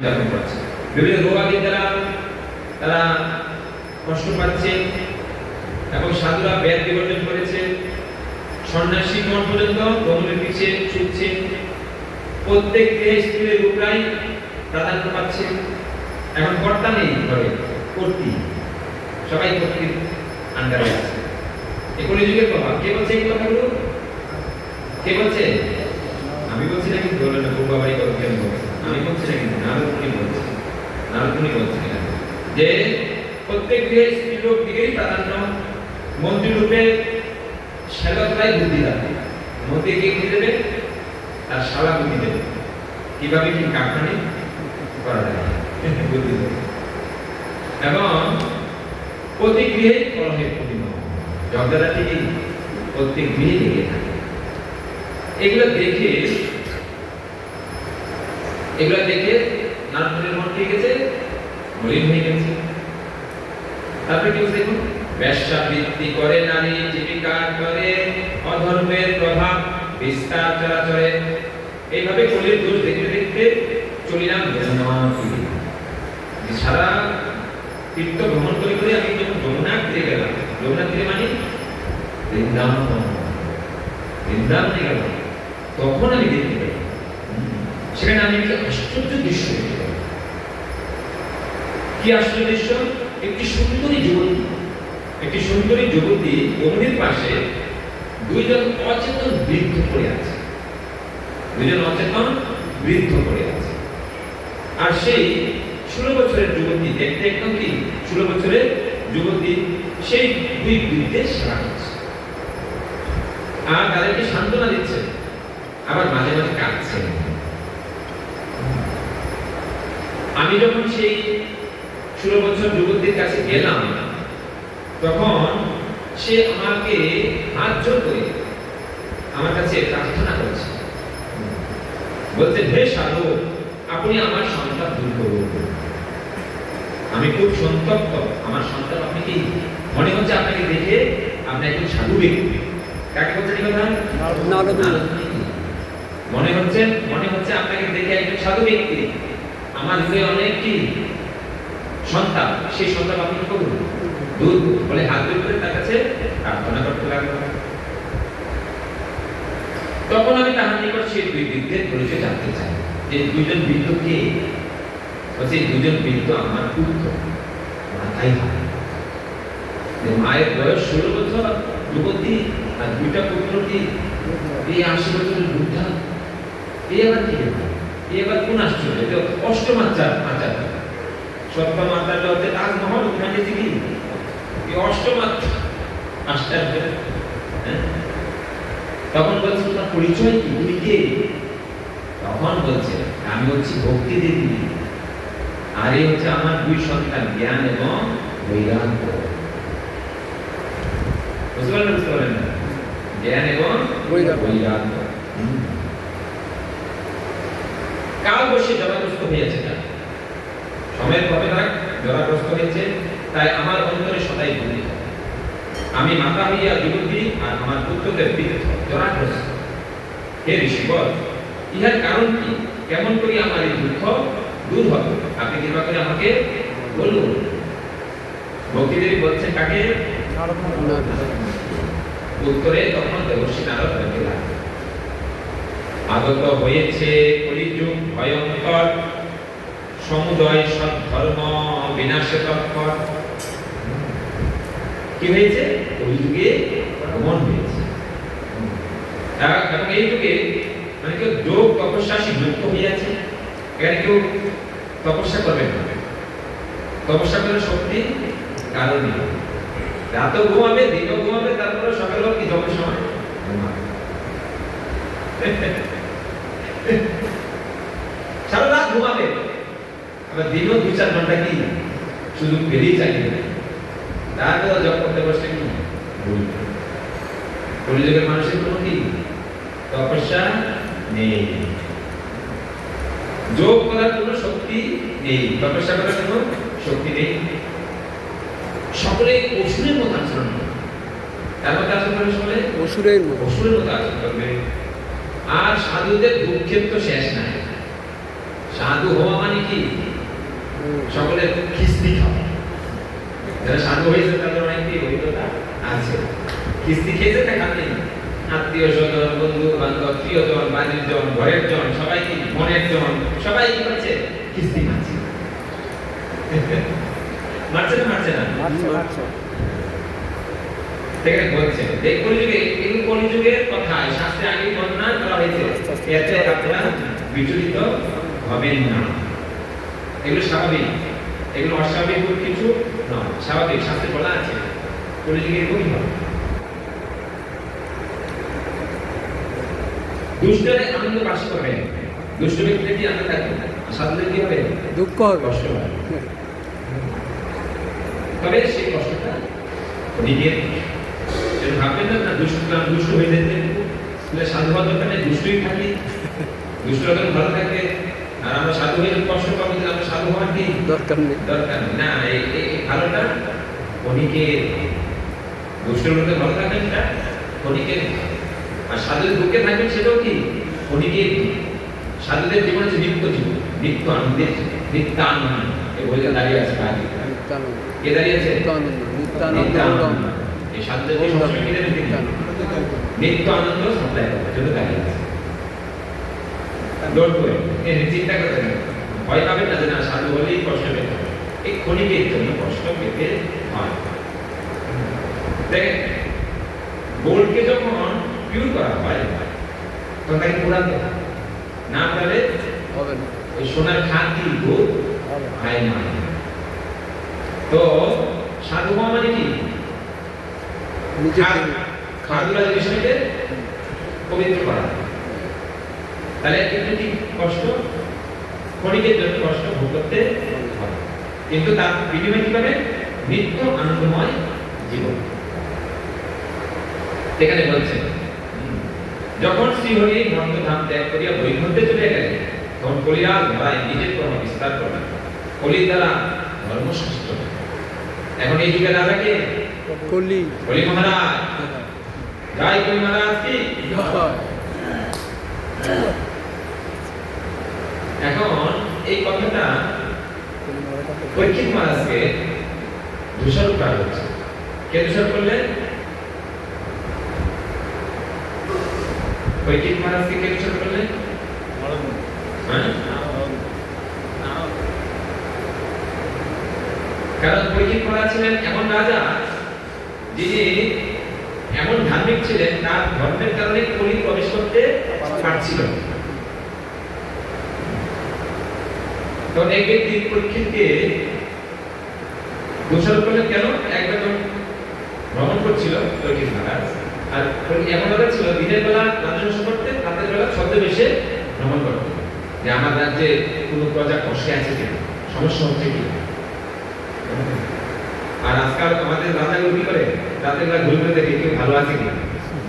বিভিন্ন রোগাদীর দ্বারা তারা কষ্ট পাচ্ছে এবং সাধুরা বেদ বিবর্জন করেছে, সন্ন্যাসী মন পর্যন্ত ভ্রমণের পিছিয়ে ছুটছে, প্রত্যেক স্ত্রীর রূপরাই প্রাধান্য পাচ্ছে। এখন কর্তা নেই ঘরে, কর্তী, সবাই কর্তীর আন্ডারে আছে। এই কলিযুগের প্রভাব। কে বলছে এই কথাগুলো? কে বলছে? আমি বলছি না, কিন্তু বলেন না বাবাই কথা কেন বলছে? আমি বলছি না, কিন্তু নারদমুনি বলছে। নারদমুনি বলছে যে প্রত্যেক গৃহে স্ত্রী লোক দিকেই প্রাধান্য। মন্ত্রী রূপে শ্যালকরাই বুদ্ধি রাখে। মন্ত্রীকে কি দেবে? তার শালা বুদ্ধি দেবে, কিভাবে কি কারখানে করা যায় বুদ্ধি দেবে। এবং প্রতি গৃহে কলহের পরিমাণ ঝগড়া ঠিকই প্রত্যেক গৃহে লেগে থাকে। এগুলো দেখে নারদমুনির মন ঠিক গেছে, মলিন হয়ে গেছে। তারপরে কি বলছে দেখুন, বেশ্যাবৃত্তি করে নারী, জীবিকা করে অধর্মের প্রভাব বিস্তার চরাচরে। এইভাবে কলির দোষ দেখতে দেখতে চলিলাম সারা তীর্থ ভ্রমণ করে করে আমি যখন যমুনা তীরে গেলাম, যমুনা তীরে মানে বৃন্দাবনে গেলাম, তখন আমি দেখতে পেলাম সেখানে আমি একটা আশ্চর্য দৃশ্য দেখতে পেলাম। কি আশ্চর্য দৃশ্য? একটি সুন্দরী যুবতী যমুনার পাশে দুইজন অচেতন বৃদ্ধ পড়ে আছে। আর সেই 16 বছরের যুবতী, দেখতে একদম কি 16 বছরের যুবতী, সেই দুই বৃদ্ধের সেবা করছে আর তাদেরকে সান্ত্বনা দিচ্ছে, আবার মাঝে মাঝে কাঁদছে। আমি যখন সেই 16 বছর যুবতীর কাছে গেলাম, তখন সে আমাকে হাত জোড় করে আমার কাছে প্রার্থনা করছে, বলতে, হে সাধু, আপনি আমার সন্তাপ দূর করুন। আমি খুব সন্তপ্ত, আমার সন্তাপ আপনি কি? মনে হচ্ছে আপনাকে দেখে আপনি একজন সাধু ব্যক্তি। কাকে বলছেন এই কথা? মনে হচ্ছে আপনাকে দেখে একজন সাধু ব্যক্তি। আমার হৃদয়ে অনেক কি সন্তাপ, সেই সন্তাপ আপনি কি করুন? দূর বলে হাত জোড় করে তার কাছে প্রার্থনা করতে লাগলো। তখন আমি তাহার নিকট সেই দুই বৃদ্ধের পরিচয় জানতে চাই, যে দুইজন বৃদ্ধ কে? বলছে, দুজন বৃদ্ধ আমার পুত্র। মাথায় হাত। মায়ের বয়স 16 বছর যুবতী, আর দুইটা পুত্র কি এই 80 বছরের বৃদ্ধা। এই আবার কি? এই আবার কোন আশ্চর্য? অষ্টম আচার। সপ্তম আচারটা হচ্ছে তাজমহল, ওখানে কি এই অষ্টম আশ্চর্য। তখন বলছে, তোমার পরিচয় কি? তুমি কে? তখন বলছে, আমি হচ্ছি ভক্তি দেবী, আর এই হচ্ছে আমার দুই সন্তান, জ্ঞান এবং বৈরাগ্য। বুঝতে পারলেন না? জ্ঞান এবং বৈরাগ্য। কাল বসে জড়াগ্রস্ত হয়েছে, সময়ের পথে তারা জড়াগ্রস্ত হয়েছে, তাই আমার অন্তরে সদাই ভুলি। আমি মাতা হইয়া যুবতী, আর আমার পুত্রদের বৃদ্ধ জড়াগ্রস্ত। হে ঋষিবর, ইহার কারণ কি? কেমন করি আমার এই দুঃখ দূর হবে? আপনি কৃপা করে আমাকে বলুন। ভক্তিদেবী বলছেন কাকে? উত্তরে তখন দেবর্ষী নারদ বলতে লাগলেন, আগত হয়েছে কলিযুগ ভয়ঙ্কর, সমুদয় সদ্ধর্ম বিনাশে তৎপর। কি হয়েছে? কলিযুগে আগমন হয়েছে। এবং এই যুগে মানে কেউ যোগ তপস্যা যুক্ত হয়ে আছে। এখানে কেউ তপস্যা করবে না, তপস্যা করে শক্তি কারণে রাতও ঘুমাবে, দিনও ঘুমাবে, তারপরে সকালে কি জমের সময় সারা রাত ঘুমাবে, আবার দিনও 2-4 ঘন্টা কি সুযোগ পেলেই চাইবে। তারপরে জব করতে বসে কি কলিযুগের মানুষের কোনো কি তপস্যা নেই, যোগ করার কোনো শক্তি নেই, তপস্যা করার কোনো শক্তি নেই। সকলে অসুরের মতো আচরণ করে। তার মতো আচরণ করে সকলে অসুরের মতো আচরণ করবে। আর সাধুদের দুঃখের তো শেষ নাই। সাধু হওয়া মানে কি? সকলের খিস্তি খাওয়া। যারা সাধু হয়েছে তাদের অনেকটি অভিজ্ঞতা আছে। খিস্তি খেয়েছে তা খাননি, আত্মীয় স্বজন, বন্ধু বান্ধব, প্রিয়জন, বাড়ির জন, ঘরের জন, সবাই কি মনের জন, সবাই কি করছে? খিস্তি মারছে। মারছে না মারছে না? দেখেন বলছে এই কলিযুগে, এই কলিযুগের কথা শাস্ত্রে আগে বর্ণনা করা হয়েছে, এতে আপনারা বিচলিত হবেন না। এগুলো স্বাভাবিক, এগুলো অস্বাভাবিক কিছু নয়, স্বাভাবিক, শাস্ত্রে বলা আছে কলিযুগে এরকমই হবে। দুষ্টরে আনন্দ বাস করবে, দুষ্ট ব্যক্তির কি আনন্দ থাকবে, সাধুদের কি হবে? দুঃখ হবে, কষ্ট হবে। তবে সেই কষ্টটা নিজের ভাববেন না দুষ্ট হয়ে যেতে, সাধু হওয়ার দরকার নেই, দুষ্টই থাকি, দুষ্ট যখন ভালো থাকে। আর আমরা সাধু হয়ে কষ্ট পাবো, কিন্তু আমরা সাধু হওয়ার কি দরকার নেই, দরকার নেই না। এই ভালোটা অনেকে দুষ্টের মধ্যে ভালো থাকবেন, না অনেকে। আর সাধুদের দুঃখে থাকবেন, সেটাও কি অনেকে। সাধুদের জীবন হচ্ছে নিত্য জীবন, নিত্য আনন্দের, নিত্য আনন্দ। এই বইটা দাঁড়িয়ে আছে, কে দাঁড়িয়ে আছে? নিত্য আনন্দ। এই সাধুদের নিত্য আনন্দ সাপ্লাই করার জন্য দাঁড়িয়ে আছে। ডোন্ট ওয়ারি, চিন্তা করতে না, ভয় পাবেন না যে না সাধু হলেই কষ্ট পেতে হবে। এই ক্ষণিকের জন্য কষ্ট পেতে হয়। দেখেন গোল্ডকে যখন পিউর করা হয় তখন তাকে পোড়াতে হয়, না পোড়ালে হবে না, ওই সোনার খাদ কিন্তু হয় না। তো সাধু হওয়া মানে কি? খাদুলা জিনিসটাকে পবিত্র করা। তাহলে কিন্তু কি কষ্ট, ক্ষণিকের জন্য কষ্ট ভোগ করতে হবে, কিন্তু তার বিনিময়ে কি পাবে? নিত্য আনন্দময় জীবন। এখানে বলছে যখন শ্রীহরি মন্দ-ধাম ত্যাগ করিয়া বৈকুণ্ঠে চলে গেলেন, তখন কলিয়াল ধরায় নিজের কর্ম বিস্তার করলেন, কলির দ্বারা ধর্মশাস্ত্র। এখন এই যুগের রাজা কে? কলি, কলি মহারাজ। জয় কলি মহারাজ কি জয়। এখন এই কথাটা পরীক্ষিত মহারাজকে দোষারোপ করা হচ্ছে। কে দোষারোপ করলেন? পরীক্ষিত মহারাজকে কে দোষারোপ করলেন? কারণ পরীক্ষিত মহারাজ ছিলেন এমন রাজা যিনি এমন ধার্মিক ছিলেন, তার ধর্মের কারণে কলি প্রবেশ করতে পারছিল। তো এক ব্যক্তি পরীক্ষিতকে দোষারোপ করলেন কেন? একবার ভ্রমণ করছিল পরীক্ষিত মহারাজ, আর এমন রাজা ছিল দিনের বেলা রাজ্য শাসন করতেন, রাতের বেলা ছদ্মবেশে ভ্রমণ করতেন, যে আমার রাজ্যে কোনো প্রজা কষ্টে আছে কিনা, সমস্যা হচ্ছে কি। আর আজকাল আমাদের রাজাগুলো কি করে? রাতের বেলা ঘুরে ঘুরে দেখে কেউ ভালো আছে কিনা,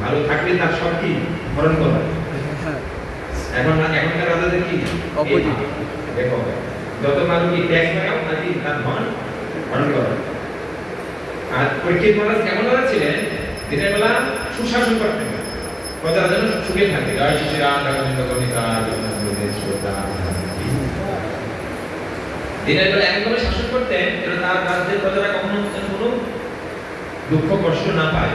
ভালো থাকলে তার সব কি হরণ করা। এখনকার রাজাদের কি অপোজিট, দেখো যত মানুষ কি ট্যাক্স লাগাও নাকি তার ধন হরণ করা। আর পরীক্ষিত মহারাজ কেমন রাজা ছিলেন? দিনের বেলা সুশাসন করতেন, প্রজারা যেন সুখে থাকে। জয় শ্রী রাম রাঘবেন্দ্র কবিতা দিনের বেলা এমনভাবে শাসন করতেন যেন তার রাজ্যের প্রজারা কখনো কোনো দুঃখ কষ্ট না পায়।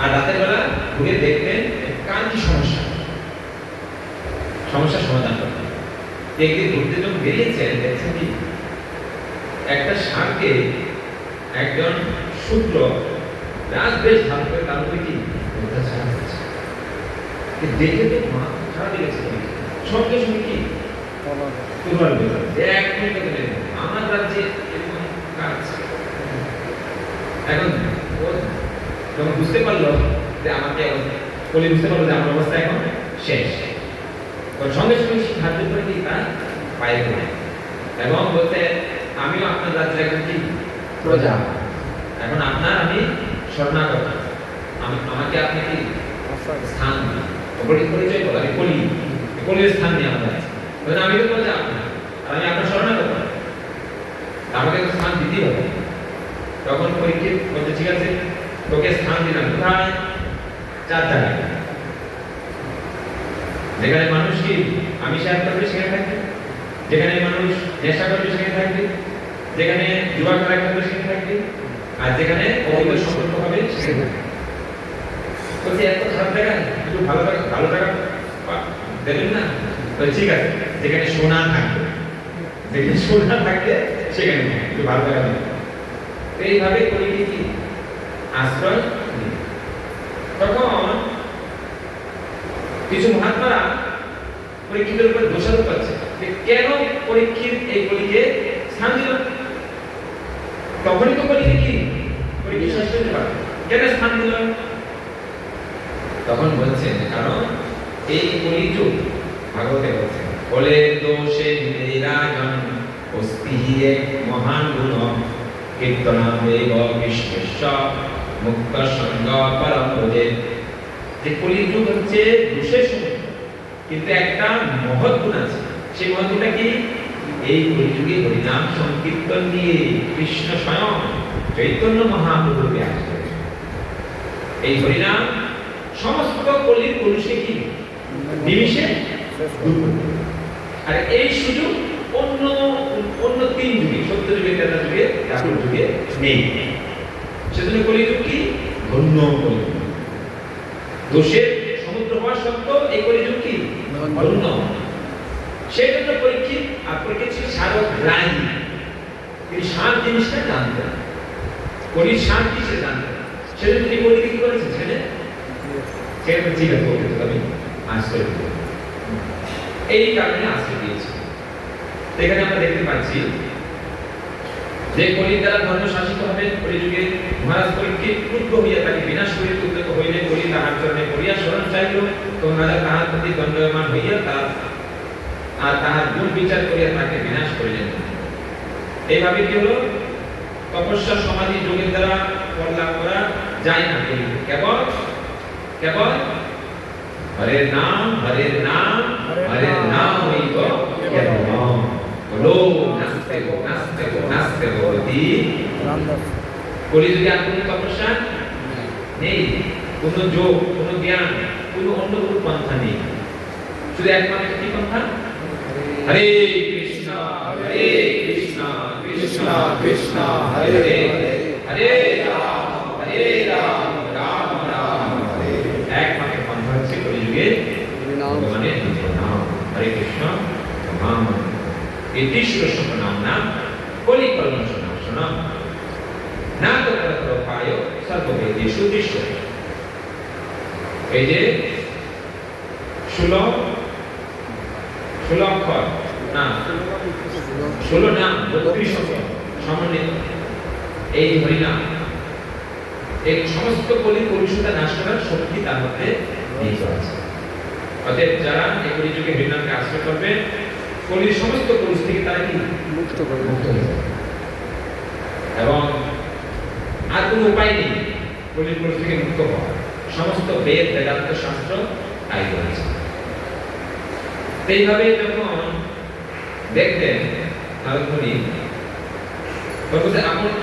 আর রাতের বেলা ঘুরে দেখতেন কার কি সমস্যা, সমস্যার সমাধান করতেন। একদিন ঘুরতে যখন বেরিয়েছেন, দেখছেন কি একটা ষাঁড়কে একজন শূদ্র রাজবেশ ধারণ করে তার উপরে কি অত্যাচার করছে। দেখে তো মা খারাপ লেগেছে, সঙ্গে সঙ্গে কি আমার রাজ্যে এরকম কাজ। এখন যখন বুঝতে পারলো যে আমাকে কলি বুঝতে পারলো যে আমার অবস্থা এখন শেষ, সঙ্গে সঙ্গে সাহায্য করে কি তার পায়ে পড়ে এবং বলতে আমিও আপনার রাজ্যের এখন কি প্রজা, এখন আপনার আমি শরণাগত, আমাকে আপনি কি স্থান পরিচয় বল, আমি কলি, কলির স্থান নিয়ে আমরা আমি তো প্রজা আপনার, আমি আপনার শরণাগত, আমাকে তো স্থান দিতেই হবে। তখন পরীক্ষিত বলতে ঠিক আছে তোকে স্থান দিলাম, কোথায়? 4 জায়গায়, যেখানে মানুষ কি আমি সাহেব করবে সেখানে থাকবে, যেখানে মানুষ নেশা করবে সেখানে থাকবে, যেখানে জুয়া খেলা করবে সেখানে থাকবে, আর যেখানে অবৈধ সম্পর্ক হবে সেখানে থাকবে। বলছি এত খারাপ জায়গা, একটু ভালো জায়গা দেবেন না? তো ঠিক আছে, যেখানে সোনা থাকবে, যেখানে সোনা থাকবে সেখানে একটু ভালো জায়গা দেবেন। তো এইভাবে কলিকে কি আশ্রয় দিই। তখন কিছু মহাত্মারা পরীক্ষিতের উপর দোষারোপ করছে যে কেন পরীক্ষিত এই কলিকে স্থান দিল। তখনই তো কলিকে কি পরীক্ষিত শেষ করতে পারে, কেন স্থান দিল? তখন বলছেন কারণ এই কলিযুগ ভাগবতে বলছেন বলে দোষে নিরাজন অস্তিহিয়ে মহান গুণ কীর্তনা বেগ বিশ্বস্য মুক্ত সঙ্গ পরম পদে। যে কলিযুগ হচ্ছে দোষের সময়, কিন্তু একটা মহৎ গুণ আছে। সেই মহৎ গুণটা কি? এই কলিযুগে হরিনাম সংকীর্তন দিয়ে কৃষ্ণ স্বয়ং চৈতন্য মহাপ্রভুকে আসবে। এই হরিনাম সমস্ত কলির কলুষে কি নিমিষে দূর করবে। আর এই সুযোগ অন্য তিন যুগে, সত্য যুগে, ত্রেতা যুগে, দ্বাপর যুগে নেই। সেজন্য কলিযুগ কি ধন্য কলিযুগ। দোষের সমুদ্র হওয়া সত্ত্বেও এই কলিযুগ কি ধন্য। সেই জন্য পরীক্ষিত আর পরীক্ষিত ছিল সাধক জ্ঞানী। তিনি শান্ত জিনিসটা জানতেন, কলির শান্ত কি সে জানতেন। সেজন্য তিনি কলিকে কি করেছেন? সেটা ঠিক আছে, আমি আশ্রয় দেব, এই কারণে আশ্রয় দিয়েছি। এখানে আমরা দেখতে পাচ্ছি যে কলির দ্বারা ধর্ম শাসিত হবে। কলিযুগে মহারাজ পরীক্ষিত ক্রুদ্ধ হইয়া তাকে বিনাশ করিতে উদ্যত হইলে কলি তাহার চরণে পড়িয়া শরণ চাইল। তো রাজা তাহার প্রতি দণ্ডায়মান হইয়া তাহার গুণ বিচার করিয়া তাকে বিনাশ করিলেন। এইভাবে কি হলো? তপস্যা সমাধি যোগের দ্বারা ফল লাভ করা যায় না। কেবল কেবল হরের নাম হরের নাম হরের নাম হইল কেবল। বলো নাস্তে গো নাস্তে গো নাস্তে গো দি। কলিযুগে আর কোনো তপস্যা নেই, কোনো যোগ, কোনো জ্ঞান, কোনো অন্য কোনো পন্থা নেই। শুধু একমাত্র কি পন্থা? হরে কৃষ্ণ হরে কৃষ্ণ কৃষ্ণ কৃষ্ণ হরে হরে হরে রাম হরে রাম রাম রাম হরে। একমাত্র পন্থা হচ্ছে কলিযুগে ভগবানের নাম। হরে কৃষ্ণ নাম এটি শ্রেষ্ঠ নাম না কলি কলম শোনা শোনা না তো করো পায় সর্ববেদেষু দৃশ্য। এই যে 16 অক্ষর না 16 নাম 32 অক্ষর সমন্বিত এই হরিনাম এই সমস্ত কলি কলুষতা নাশ করার শক্তি তার মধ্যে নিহিত আছে। অতএব যারা এই কলিযুগে হরিনামকে আশ্রয় করবে, কলির সমস্ত কলুষ থেকে তারা কি মুক্ত হয়ে যাবে। এবং আর কোনো উপায় নেই কলির কলুষ থেকে মুক্ত হওয়া। সমস্ত বেদ বেদান্ত শাস্ত্র তাই বলেছে। এইভাবে যখন দেখতেন নারদমুনি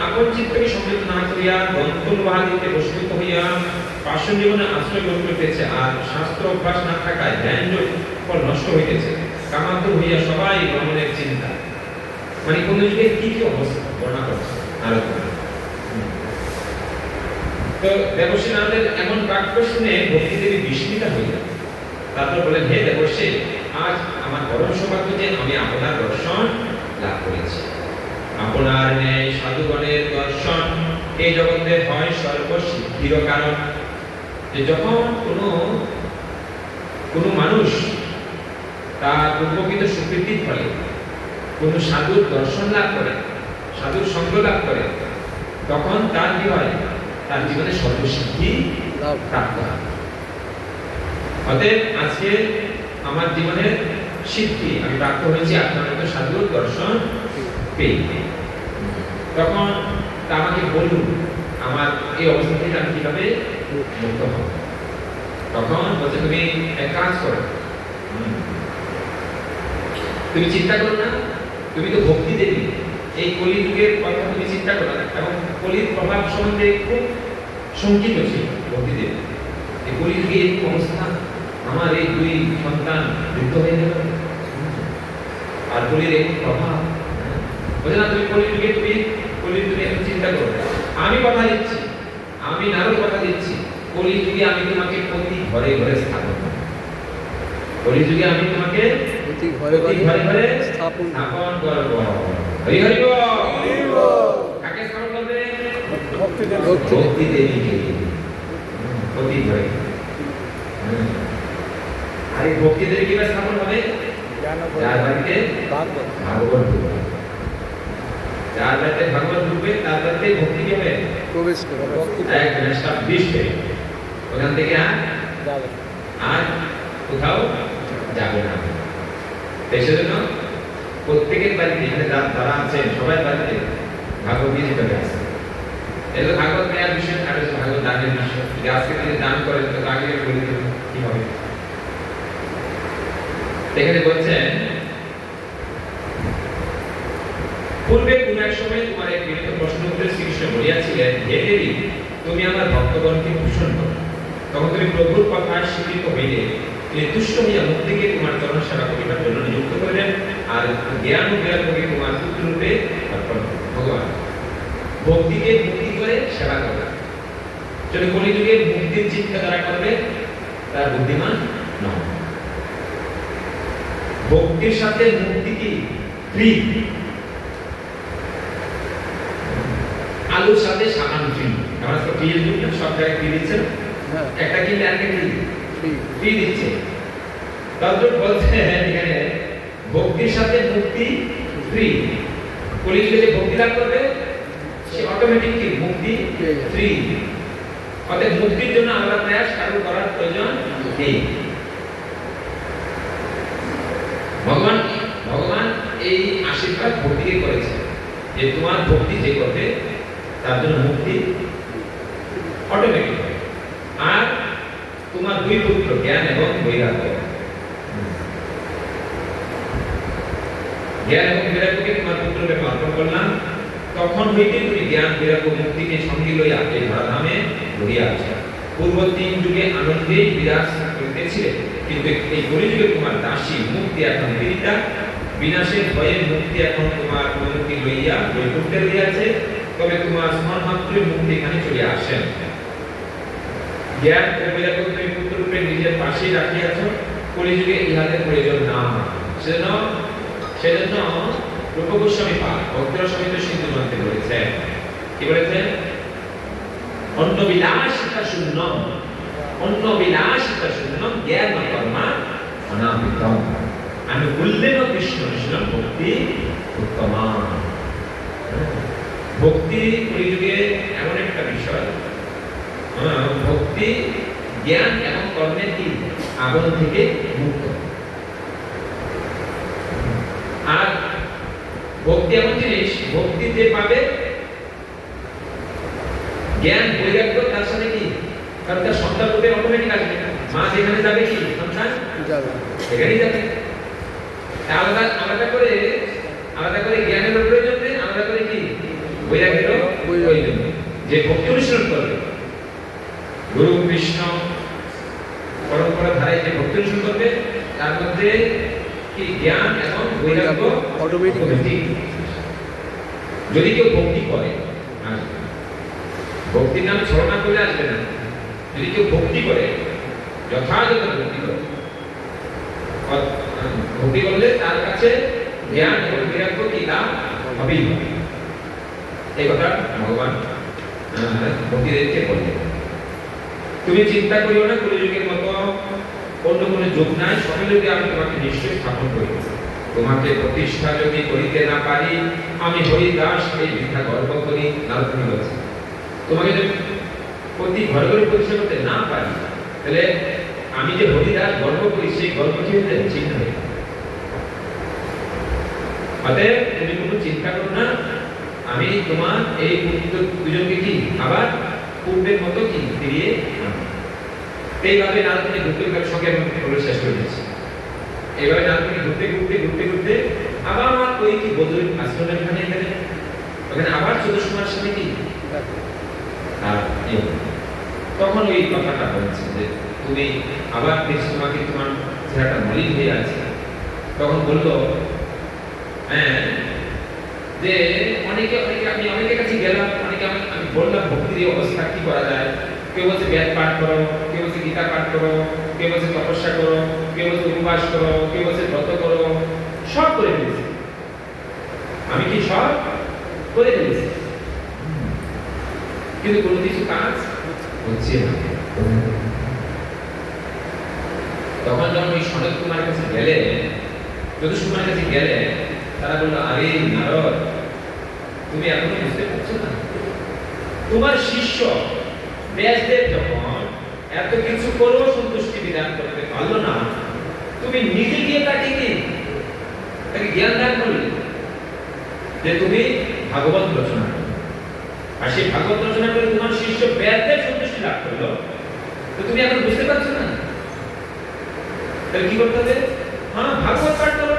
আপন চিত্তকে সংযত না করিয়া গন্তব্যবাদিতে বশীভূত হইয়া পার্শ্ব জীবনে আশ্রয় গ্রহণ করিতেছে, আর শাস্ত্র অভ্যাস না থাকায় জ্ঞানযোগ ফল নষ্ট হইতেছে। কামাতুর হইয়া সবাই ভ্রমণের চিন্তা। মানে কোন যুগে কি কি অবস্থা বর্ণনা করছে নারদমুনি। তো দেবর্ষি নারদের এমন বাক্য শুনে ভক্তিদেবী বিস্মিতা হইলেন। তারপর বলেন, হে দেবর্ষি, আজ আমার পরম সৌভাগ্য যে আমি আপনার দর্শন লাভ করেছি। আপনার ন্যায় সাধুগণের দর্শন এই জগতে হয় সর্বসিদ্ধির কারণ। যে যখন কোনো মানুষ তার উপকৃত সুকৃতির ফলে কোন সাধুর দর্শন লাভ করে, সাধুর সঙ্গ লাভ করে, তখন তার কি হয়? তার জীবনে সর্বসিদ্ধি প্রাপ্ত হয়। অতএব আজকে আমার জীবনের সিদ্ধি আমি প্রাপ্ত হয়েছি আপনার মতো সাধুর দর্শন পেয়ে। তখন তা আমাকে বলুন আমার এই অবস্থা থেকে আমি কিভাবে মুক্ত হব। তখন বলছে, তুমি এক কাজ করো, তুমি চিন্তা করো না, তুমি তো ভক্তি দেবী, এই কলিযুগের কথা তুমি চিন্তা করো না। এবং কলির প্রভাব সম্বন্ধে খুব শঙ্কিত ছিল ভক্তি দেবী। এই কলিযুগে এই অবস্থা, আমার এই দুই সন্তান বৃদ্ধ হয়ে গেল, আর কলির এমন প্রভাব, বলছে না তুমি কলিযুগে তুমি এখন চিন্তা করো, আমি কথা দিচ্ছি, আমি নারদ কথা দিচ্ছি, কলিযুগে আমি তোমাকে প্রতি ঘরে ঘরে স্থাপন করব। কলিযুগে আমি তোমাকে প্রতি ঘরে ঘরে স্থাপন করব। হরি হরি বল। কাকে স্থাপন করবে? ভক্তি দেবীকে প্রতি ঘরে। আর এই ভক্তি দেবী কিভাবে স্থাপন হবে? যার বাড়িতে ভাগবত ঢুকবে, যার বাড়িতে ভাগবত ঢুকবে তার বাড়িতে ভক্তি কি হবে? প্রবেশ করবে। এক এস্টাবলিশড, ওখান থেকে আর কোথাও যাবে না। সেজন্য প্রত্যেকের বাড়িতে এখানে যারা আছেন সবাই বাড়িতে ভাগবত নিয়ে যেতে হবে। এটা ভাগবত নেওয়ার বিষয়, আর ভাগবত দানের বিষয়। আজকে যদি দান করেন তো আগে বলে দেবেন কি হবে। এখানে বলছেন পূর্বে কোন এক সময় তোমার এক বিনীত প্রশ্ন উত্তরে শ্রীকৃষ্ণ বলিয়াছিলেন, হে দেবী, তুমি আমার ভক্তগণকে ভূষণ করো। তখন তুমি প্রভুর কথায় স্বীকৃত হইলে তিনি তুষ্ট হইয়া মুক্তিকে তোমার চরণ সেবা করিবার জন্য নিযুক্ত করিলেন, আর জ্ঞান ও বিরাগকে তোমার পুত্র রূপে অর্পণ করলেন। ভগবান ভক্তিকে মুক্তি করে সেবা করবে। যদি কলিযুগে মুক্তির চিন্তা যারা করবে তারা বুদ্ধিমান নয়। ভক্তির সাথে মুক্তি কি ফ্রি, আলুর সাথে সাবান ফ্রি। আমরা তো ফ্রি দিই না, সব জায়গায় ফ্রি দিচ্ছে না, একটা কিনলে আরেকটা ফ্রি দিচ্ছে। তারপর বলছে এখানে ভক্তির সাথে মুক্তি ফ্রি। কলিযুগে যে ভক্তি লাভ করবে সে অটোমেটিক কি মুক্তি ফ্রি। অতএব মুক্তির জন্য আমরা প্রয়াস কারো করার প্রয়োজন নেই। ভগবান এই আশীর্বাদ ভক্তিকে করেছে যে তোমার ভক্তি যে করবে তার জন্য মুক্তি অটোমেটিক। আর তোমার দুই পুত্র জ্ঞান এবং বৈরাগ্য, জ্ঞান এবং বৈরাগ্যকে তোমার পুত্র রূপে অর্পণ করলাম। তখন হইতে তুমি জ্ঞান বৈরাগ্য মুক্তিকে সঙ্গে লইয়া এই ধরাধামে ঘুরিয়া আসা। পূর্ব 3 যুগে আনন্দেই বিরাজ করিতেছিলে, কিন্তু এই কলিযুগে তোমার দাসী মুক্তি এখন বিরিতা, বিনাশের ভয়ে মুক্তি এখন তোমার মুক্তি লইয়া বৈকুণ্ঠে রইয়াছে। তবে তোমার স্মরণ মাত্রই মুক্তি এখানে চলে আসেন। জ্ঞান ও বৈরাগ্য তুমি পুত্র রূপে নিজের পাশেই রাখিয়াছ, কলিযুগে ইহাদের প্রয়োজন না। সেজন্য রূপ গোস্বামী পাদ ভক্তরা সমিত সিন্ধু গ্রন্থে বলেছেন, কি বলেছেন? অন্য বিলাসিতা শূন্যম, অন্য বিলাসিতা শূন্যম জ্ঞান কর্মা অনামিতম, আমি উল্লেখ কৃষ্ণ কৃষ্ণ ভক্তি উত্তমা। ভক্তি কলিযুগে এমন একটা বিষয়, ভক্তি জ্ঞান এবং কর্মের কি আবরণ থেকে মুক্ত। আর ভক্তি এমন জিনিস, ভক্তি যে পাবে জ্ঞান বৈরাগ্য তার সাথে কি, কারণ তার সন্তান রূপে অটোমেটিক আসবে। মা যেখানে যাবে কি সন্তান যাবে, সেখানেই যাবে। আলাদা আলাদা করে জ্ঞানের প্রয়োজন নেই, আলাদা করে কি বৈরাগ্যের প্রয়োজন নেই। যে ভক্তি অনুসরণ করবে, গুরু কৃষ্ণ পরম্পরা ধারায় যে ভক্তি অনুসরণ করবে তার মধ্যে কি জ্ঞান এবং বৈরাগ্য অটোমেটিক। যদি কেউ ভক্তি করে, ভক্তির নামে ছলনা করে আসবে না। যদি কেউ ভক্তি করে, যথাযথ ভক্তি করে, ভক্তি করলে তার কাছে জ্ঞান এবং বৈরাগ্য কি লাভ হবেই হবে। এই কথা ভগবান ভক্তিদেরকে বললেন। তুমি চিন্তা করিও না, কলিযুগের মতো অন্য কোনো যুগ নাই, সকলকে আমি তোমাকে নিশ্চয় স্থাপন করিব। তোমাকে প্রতিষ্ঠা যদি করিতে না পারি, আমি হরিদাস এই বৃথা গর্ব করি। নারদ বলছে, তোমাকে যদি প্রতি ঘরে ঘরে প্রতিষ্ঠা করতে না পারি, তাহলে আমি যে হরিদাস গর্ব করি সেই গর্ব কি হতে চিহ্ন হয়ে। অতএব তুমি কোনো চিন্তা করো না, আমি তোমার এই পুত্র দুজনকে কি আবার পূর্বের মতো কি ফিরিয়ে আনবো। এইভাবে নারদকে ঘুরতে সঙ্গে বলে শেষ করে দিচ্ছি। এইভাবে নারদকে ঘুরতে আবার ওই কি বদরুল আশ্রমের এখানে ওখানে আবার 14 মাস সাথে কি তখন ওই কথাটা বলছে যে তুমি আবার দেখছি তোমাকে তোমার চেহারাটা মলিন হয়ে আছে। তখন বললো যে অনেকে আমি অনেকের কাছে গেলাম, অনেকে আমি বললাম ভক্তির এই অবস্থা কি করা যায়। কেউ বলছে বেদ পাঠ করো, কেউ বলছে গীতা পাঠ করো, কেউ বলছে তপস্যা করো, কেউ বলছে উপবাস করো, কেউ বলছে ব্রত করো, সব করে ফেলেছি। আমি কি সব করে ফেলেছি, কিন্তু কোনো কিছু কাজ হচ্ছে না। তখন যখন ওই সনৎ কুমারের কাছে গেলে, জ্যোতিষ কুমারের কাছে গেলে, তারা বললো, আরে নারদ, তুমি এখনো বুঝতে পারছো না, তোমার শিষ্য ব্যাসদেব যখন এত কিছু করেও সন্তুষ্টি বিধান করতে পারলো না, তুমি নিজে গিয়ে তাকে জ্ঞান দান করলে যে তুমি ভাগবত রচনা করো, আর সেই ভাগবত রচনা করে তোমার শিষ্য ব্যাসদেব সন্তুষ্টি লাভ করলো, তো তুমি এখন বুঝতে পারছো না, তাহলে কি করতে হবে? হ্যাঁ, ভাগবত পাঠ করো।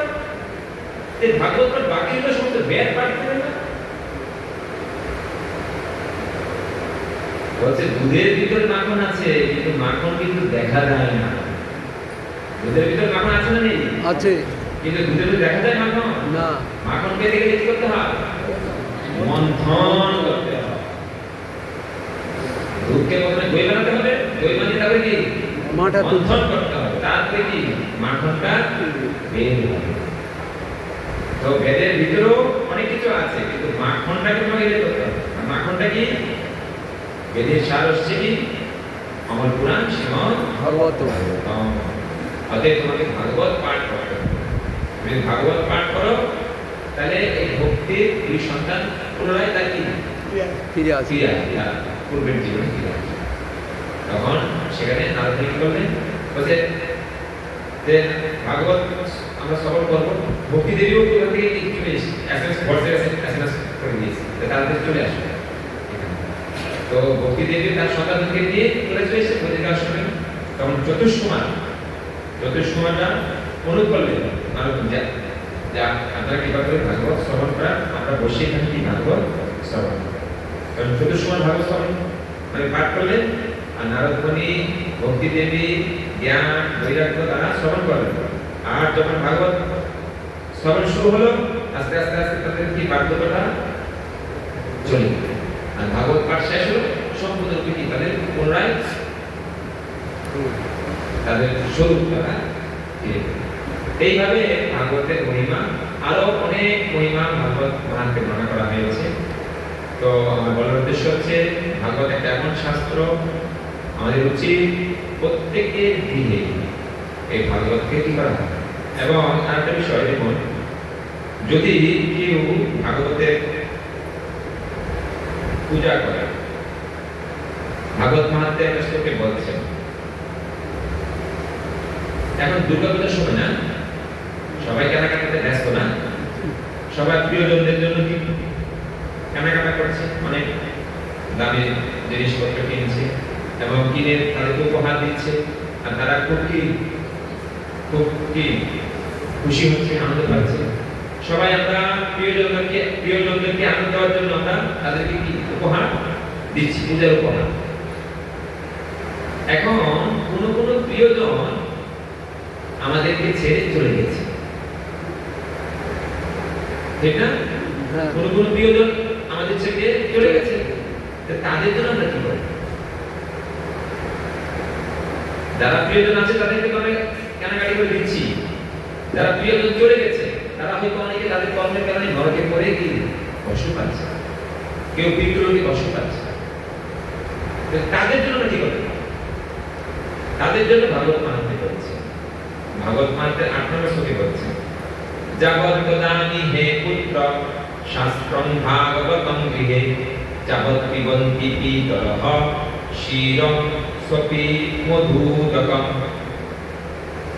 এই ভাগবত পাঠ বাকি হলো সমস্ত বেদ পাঠ করে না। বলছে দুধের ভিতরে মাখন আছে, কিন্তু মাখন কিন্তু দেখা যায় না। দুধের ভিতরে মাখন আছে না নেই? আছে। কিন্তু দুধের ভিতরে দেখা যায় মাখন না। মাখনকে দেখে কি করতে হয়? মন্থন করতে হয়। দুধকে প্রথমে দই বানাতে হবে, দই বানিয়ে তারপরে কি মন্থন করতে হবে, তারপরে কি মাখনটা বের হবে। তো বেদের ভিতরেও অনেক কিছু আছে, কিন্তু মাখনটাকে তোমাকে বের করতে হবে। মাখনটা কি? বেদের সার হচ্ছে কি? অমর পুরাণ, শ্রীমদ্ ভাগবত। অতএব তোমাকে ভাগবত পাঠ করতে হবে। তুমি ভাগবত পাঠ করো, তাহলে এই ভক্তির এই সন্তান পুনরায় তার কি ফিরে আসে, পূর্বের জীবনে ফিরে আসে। তখন সেখানে নারদ কি বললেন? বলছে যে ভাগবত আমরা শ্রবণ করবো। ভক্তি দেবীও কোথা থেকে কি চলে এসেছে, এসএমএস হোয়াটসঅ্যাপ এসএমএস করে দিয়েছে, তাদের চলে আসবে। তো ভক্তি দেবী তার সন্তানকে নিয়ে চলে এসেছে প্রতিকার সময়। তখন জ্যোতিষকুমাররা অনুরোধ করলেন নারদ যা আপনারা কৃপা করে ভাগবত শ্রবণ করা, আমরা বসে এখানে কি ভাগবত শ্রবণ। কারণ জ্যোতিষকুমার ভাগবত শ্রবণ মানে পাঠ করলেন, আর নারদ মুনি, ভক্তি দেবী, জ্ঞান, বৈরাগ্য তারা শ্রবণ করলেন। আর যখন ভাগবত শ্রবণ শুরু হলো, আস্তে আস্তে আস্তে তাদের কি বাধ্যতা চলে গেল। আর ভাগবত পাঠ শেষ হলো, সম্পূর্ণরূপে কি তাদের পুনরায় তাদের স্বরূপ তারা ফিরে পেল। এইভাবে ভাগবতের মহিমা, আরো অনেক মহিমা ভাগবত মহানকে বর্ণনা করা হয়েছে। তো আমার বলার উদ্দেশ্য হচ্ছে, ভাগবত একটা এমন শাস্ত্র, আমাদের উচিত প্রত্যেকের গৃহে এই ভাগবতকে কি করা হয়। এবং আরেকটা বিষয় দেখুন, যদি কেউ ভাগবতের পূজা করে, ভাগবত মাহাত্ম্যে একটা শ্লোকে বলছেন, এখন দুর্গা পূজার সময় না, সবাই কেনাকাটাতে ব্যস্ত না, সবাই প্রিয়জনদের জন্য কি কেনাকাটা করছে, অনেক দামি জিনিসপত্র কিনছে এবং কিনে তাদেরকে উপহার দিচ্ছে, আর তারা খুব কি খুশি হচ্ছে, আনন্দ পাচ্ছে। সবাই আমরা প্রিয়জনদেরকে আনন্দ দেওয়ার জন্য আমরা তাদেরকে কি উপহার দিচ্ছি, পূজার উপহার। এখন কোন প্রিয়জন আমাদেরকে ছেড়ে চলে গেছে, ঠিক না? কোন প্রিয়জন আমাদের ছেড়ে চলে গেছে, তাদের জন্য আমরা কি করি? যারা প্রিয়জন আছে তাদেরকে আমরা কেনাকাটি করে দিচ্ছি। যারা প্রিয়জন চলে গেছে, তারা হয়তো অনেকে তাদের কর্মের কারণে নরকে পড়ে কি কষ্ট পাচ্ছে, কেউ পিতৃলোকে কষ্ট পাচ্ছে, তাদের জন্য আমরা কি করি? তাদের জন্য ভাগবত মাহাত্ম্য করছে। ভাগবত মাহাত্ম্যের 8 নম্বর শ্লোকে বলছে, যাবৎ দদামি হে পুত্র শাস্ত্রং ভাগবতং গৃহে যাবৎ পিবন্তি পিতরঃ ক্ষীরং স্বপি মধুদকম।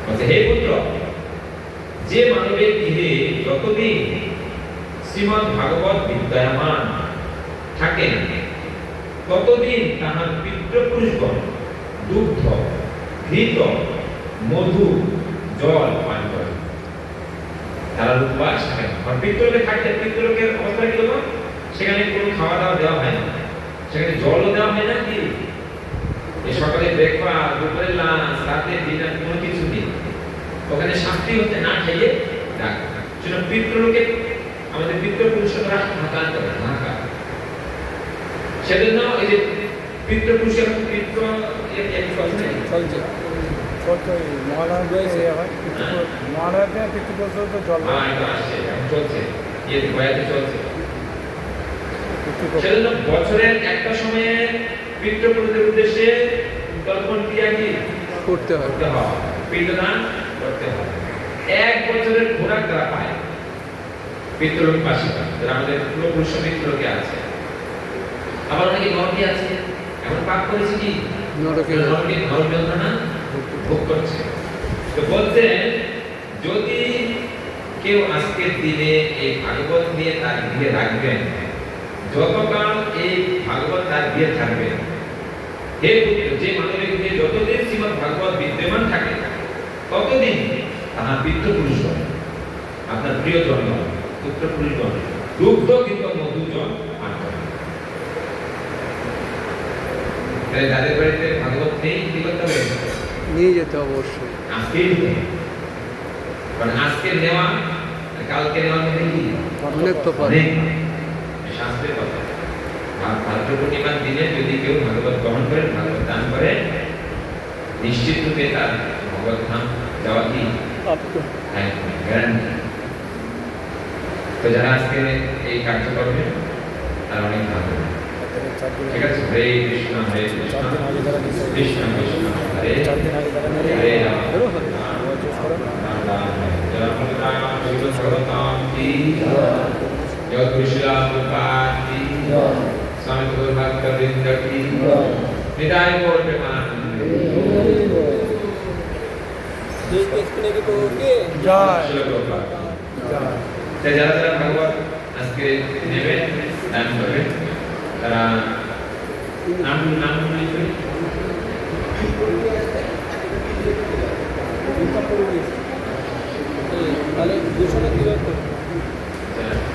বলছে, হে পুত্র, যে মানবের গৃহে যতদিন শ্রীমদ্ ভাগবত বিদ্যমান থাকেন, ততদিন তাহার পিতৃপুরুষগণ দুগ্ধ, ঘৃত, মধু, জল পান করে। তারা উপবাস থাকে। আর পিতৃলোকে থাকতে, পিতৃলোকের অবস্থা কি হলো? সেখানে কোনো খাওয়া দাওয়া দেওয়া হয় না, সেখানে জলও দেওয়া হয় না। কি এই সকালে ব্রেকফাস্ট, দুপুরে লাঞ্চ, রাতে ডিনার, কোনো কিছু নেই। ওখানে শাস্তি হচ্ছে না খেয়ে ডাক। সেটা পিতৃলোকে আমাদের পিতৃপুরুষরা হাঁকান করে হাঁকা। সেজন্য এই যে পিতৃপুরুষ এবং পিতৃ এক কথা নেই চলছে মহালয়াতে পিতৃপুরুষ তো জল এটা আসছে এখন চলছে বয়াতে চলছে। সেজন্য বছরের একটা সময়ে পিতৃপুরুষদের উদ্দেশ্যে তর্পণ ক্রিয়া কি করতে হয়, পিণ্ডদান করতে হয়। এক বছরের খোরাক তারা পায় পিতৃলোক বাসীরা, যারা আমাদের পূর্বপুরুষ পিতৃলোকে আছে। আবার অনেকে নরকে আছে, এমন পাপ করেছে কি নরকে নরক যন্ত্রণা ভোগ করছে। তো বলছেন যদি কেউ আজকের দিনে এই ভাগবত নিয়ে তার গৃহে রাখবেন, যতকাল এই ভাগবত তার গৃহে থাকবে, হে পুত্র, যে মানবের গৃহে যতদিন শ্রীমদ্ ভাগবত বিদ্যমান থাকে ততদিন তাহার পিতৃপুরুষ হবে, আপনার প্রিয়জন হবে, পুত্রপুরুষগণ দুগ্ধ কিন্তু মধুজন পান করে। যাদের বাড়িতে ভাগবত নেই কি করতে হবে? নিয়ে যেতে অবশ্যই আজকেই নিতে হবে। কারণ আজকে নেওয়া কালকে নেওয়ার মধ্যে কি অনেক তো পারে। শাস্ত্রের কথা। আর ভাদ্র পূর্ণিমার দিনে যদি কেউ ভাগবত গ্রহণ করে, ভাগবত দান করে, নিশ্চিত রূপে তার ভগবত ধাম যাওয়া কি গ্যারান্টি। তো যারা আজকে এই কার্য করবে তারা অনেক ভালো। ঠিক আছে, হরে কৃষ্ণ হরে কৃষ্ণ কৃষ্ণ কৃষ্ণ হরে হরে রাম भगवतां की जय कृष्णा प्रपात की स्वामी भक्त वृंद की निदाय गौर प्रेमानंद जय। যারা যারা ভাগবত আজকে নেবে দান করবে তারা নাম লিখবে। তাহলে 200 না 300